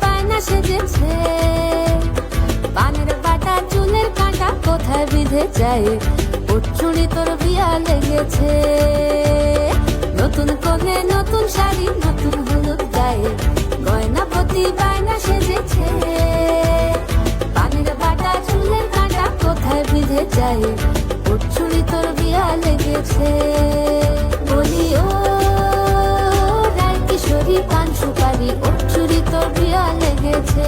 বায়না সেজেছে, পানের বাটা চুলের কাঁটা কোথায় বিঁধে যায়, ওর চুড়ি তোর বিয়া লেগেছে। নতুন কোণে নতুন শাড়ি নতুন হলুদ গায়ে, গয়না প্রতি বায়না সেজেছে, পানের বাটা চুলের কাঁটা কোথায় বিঁধে যায়, ওর চুড়ি তোর বিয়া লেগেছে। বলি ও রায় কিশোরী পান সুপারি, ওর চুড়ি তোর বিয়া লেগেছে।